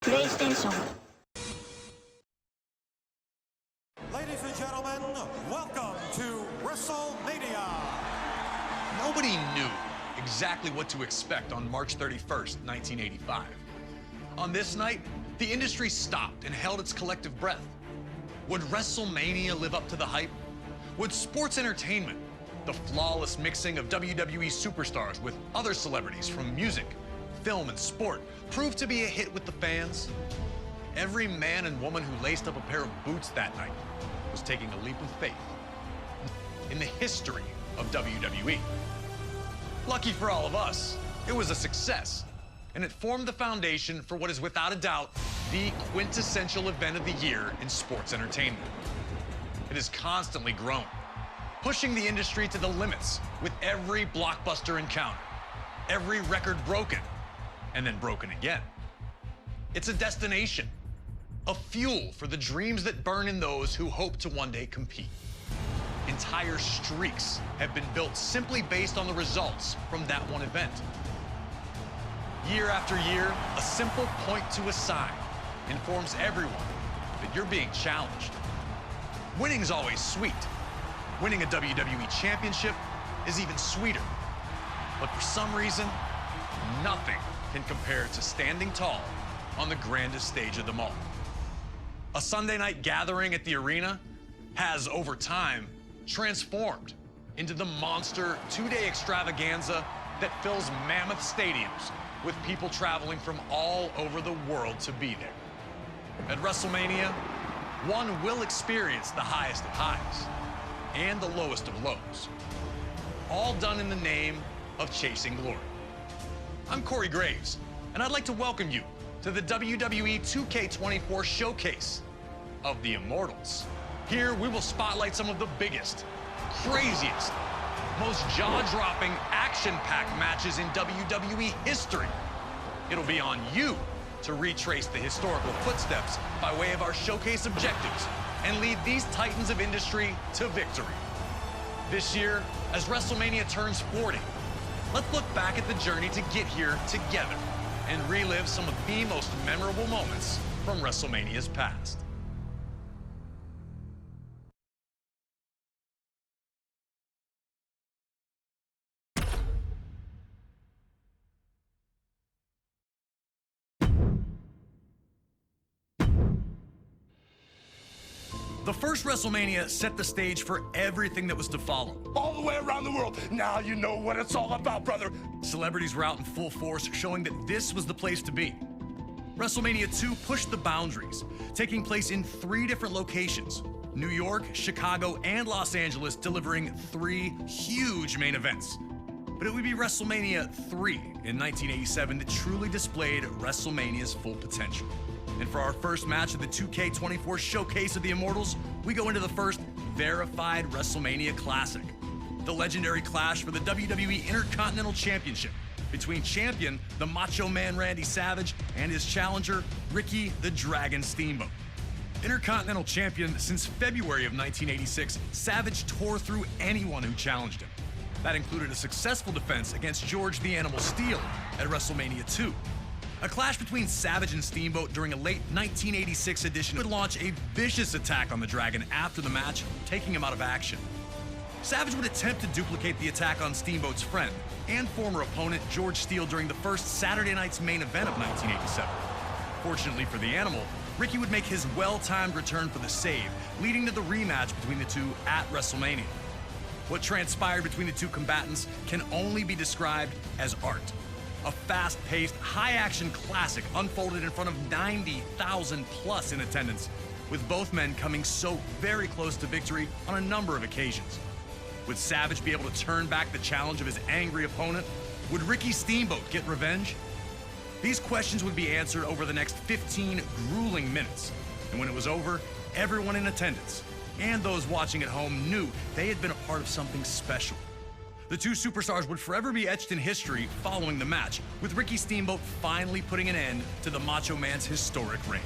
PlayStation。 Ladies and gentlemen, welcome to Wrestlemania. Nobody knew exactly what to expect on March 31st, 1985. On this night, the industry stopped and held its collective breath. Would WrestleMania live up to the hype? Would sports entertainment, the flawless mixing of WWE superstars with other celebrities from music, film, and sport, prove to be a hit with the fans? Every man and woman who laced up a pair of boots that night was taking a leap of faith in the history of WWE. Lucky for all of us, it was a success, and it formed the foundation for what is without a doubt the quintessential event of the year in sports entertainment. It has constantly grown, pushing the industry to the limits with every blockbuster encounter, every record broken, and then broken again. It's a destination, a fuel for the dreams that burn in those who hope to one day compete. Entire streaks have been built simply based on the results from that one event. Year after year, a simple point to a sign informs everyone that you're being challenged. Winning's always sweet. Winning a WWE championship is even sweeter. But for some reason, nothing can compare to standing tall on the grandest stage of them all. A Sunday night gathering at the arena has, over time, transformed into the monster two-day extravaganza that fills mammoth stadiums with people traveling from all over the world to be there. At WrestleMania, one will experience the highest of highs and the lowest of lows, all done in the name of chasing glory. I'm Corey Graves, and I'd like to welcome you to the WWE 2K24 Showcase of the Immortals. Here, we will spotlight some of the biggest, craziest, most jaw-dropping, action-packed matches in WWE history. It'll be on you to retrace the historical footsteps by way of our showcase objectives and lead these titans of industry to victory. This year, as WrestleMania turns 40, let's look back at the journey to get here together and relive some of the most memorable moments from WrestleMania's past. The first WrestleMania set the stage for everything that was to follow. All the way around the world. Now you know what it's all about, brother. Celebrities were out in full force, showing that this was the place to be. WrestleMania 2 pushed the boundaries, taking place in 3 different locations: New York, Chicago, and Los Angeles, delivering 3 huge main events. But it would be WrestleMania 3 in 1987 that truly displayed WrestleMania's full potential. And for our first match of the 2K24 Showcase of the Immortals, we go into the first verified WrestleMania Classic, the legendary clash for the WWE Intercontinental Championship between champion, the Macho Man Randy Savage, and his challenger, Ricky the Dragon Steamboat. Intercontinental champion since February of 1986, Savage tore through anyone who challenged him. That included a successful defense against George the Animal Steele at WrestleMania 2. A clash between Savage and Steamboat during a late 1986 edition would launch a vicious attack on the Dragon after the match, taking him out of action. Savage would attempt to duplicate the attack on Steamboat's friend and former opponent George Steele during the first Saturday night's main event of 1987. Fortunately for the Animal, Ricky would make his well-timed return for the save, leading to the rematch between the two at WrestleMania. What transpired between the two combatants can only be described as art. A fast-paced, high-action classic unfolded in front of 90,000 plus in attendance, with both men coming so very close to victory on a number of occasions. Would Savage be able to turn back the challenge of his angry opponent? Would Ricky Steamboat get revenge? These questions would be answered over the next 15 grueling minutes. And when it was over, everyone in attendance and those watching at home knew they had been a part of something special. The two superstars would forever be etched in history following the match, with Ricky Steamboat finally putting an end to the Macho Man's historic reign.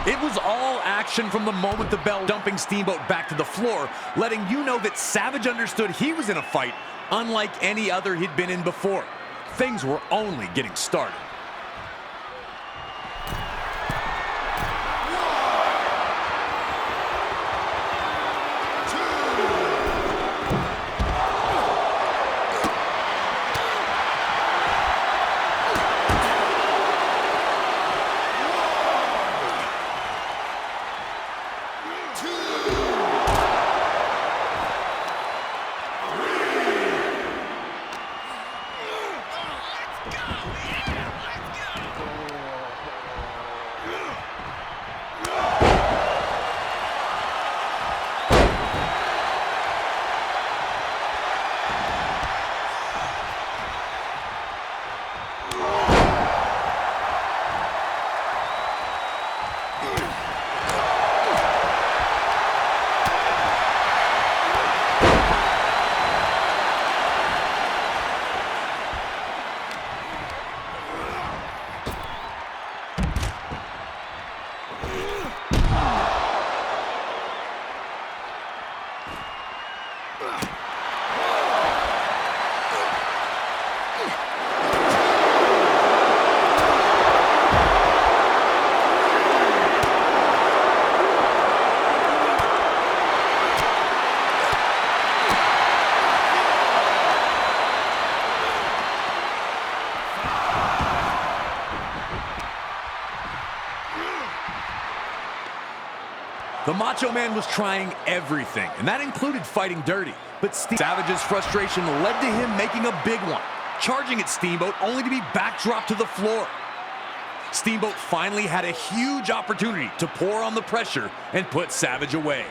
It was all action from the moment the bell, dumping Steamboat back to the floor, letting you know that Savage understood he was in a fight unlike any other he'd been in before. Things were only getting started. The Macho Man was trying everything, and that included fighting dirty. But Savage's frustration led to him making a big one, charging at Steamboat only to be backdropped to the floor. Steamboat finally had a huge opportunity to pour on the pressure and put Savage away.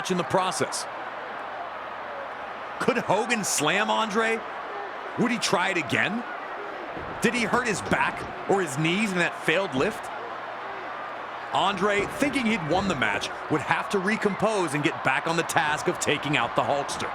In the process. Could Hogan slam Andre? Would he try it again? Did he hurt his back or his knees in that failed lift? Andre, thinking he'd won the match, would have to recompose and get back on the task of taking out the Hulkster.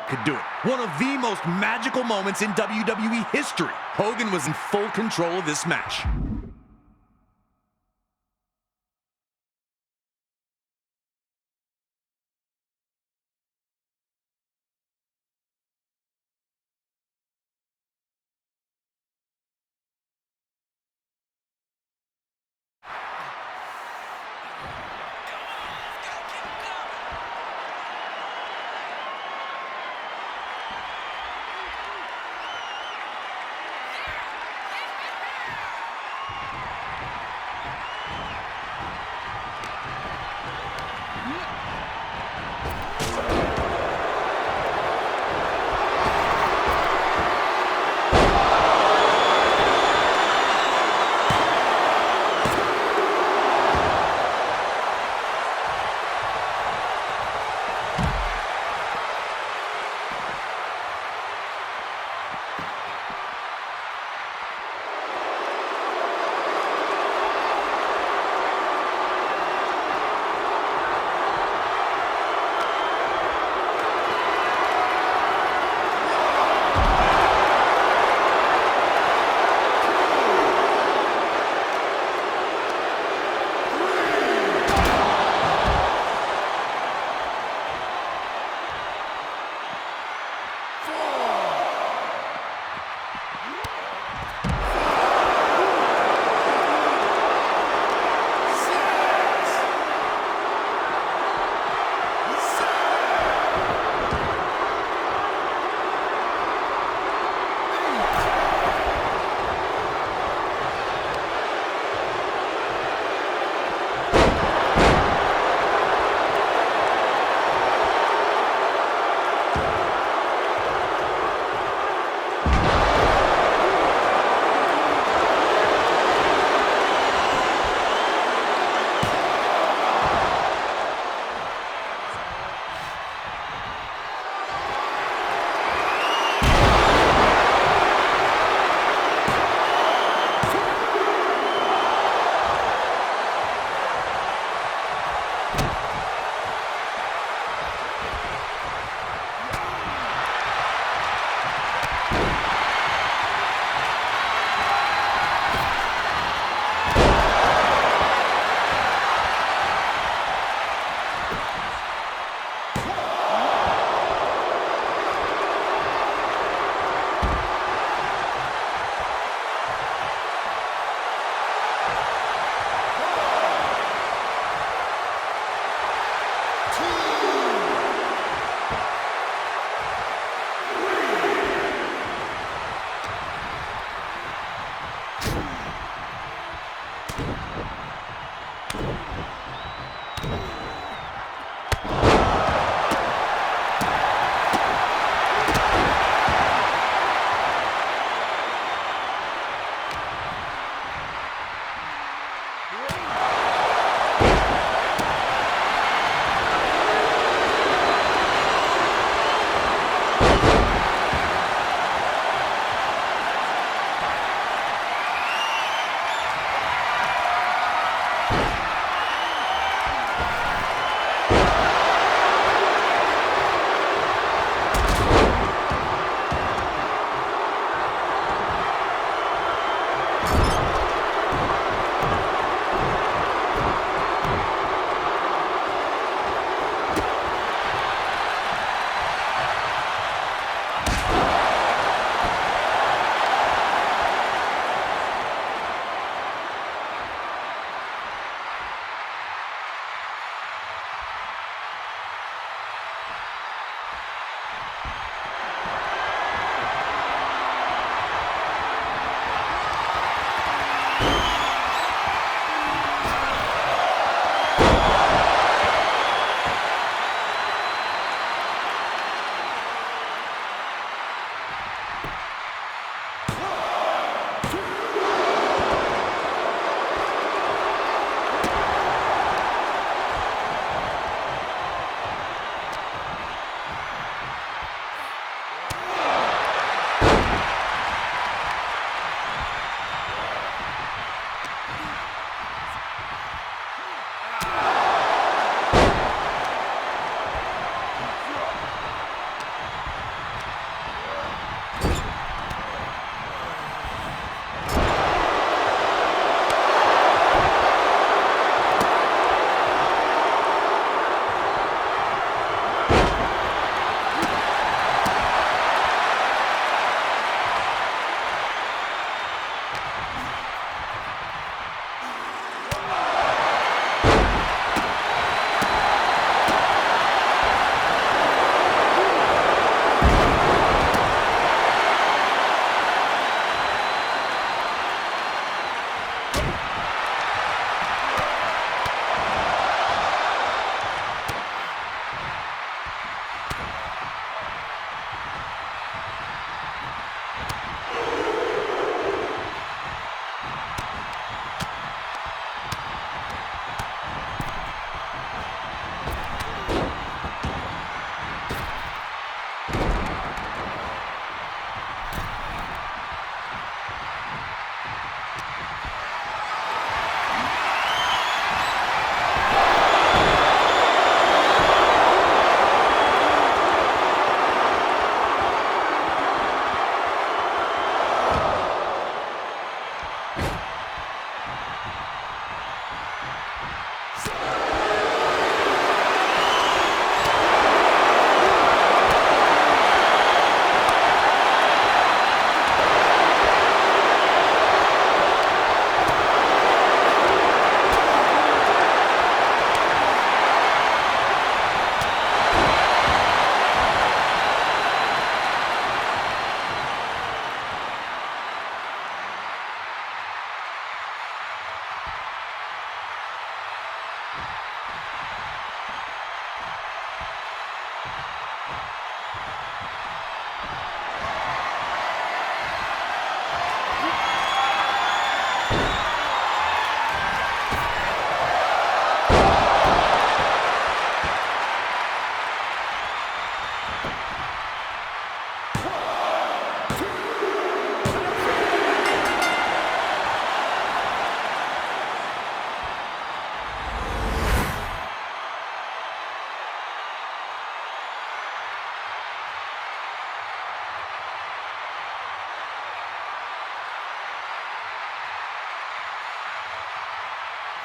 Could do it. One of the most magical moments in WWE history. Hogan was in full control of this match.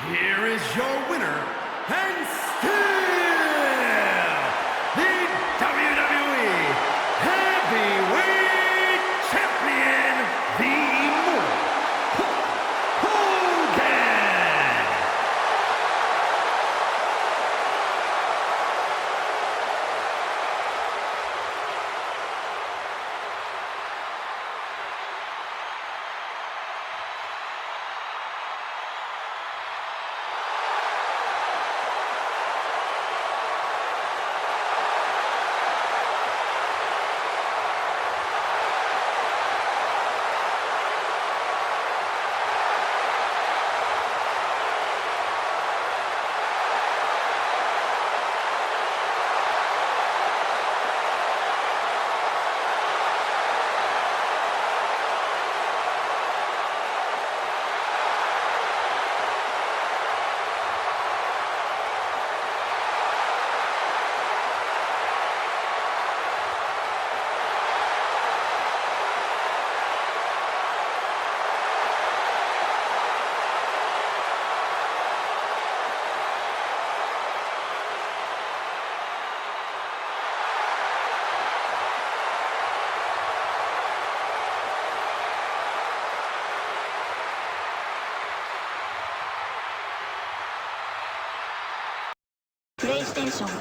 here is your winner, and still the WWE Heavyweight Champion, the Immortal Hogan. PlayStation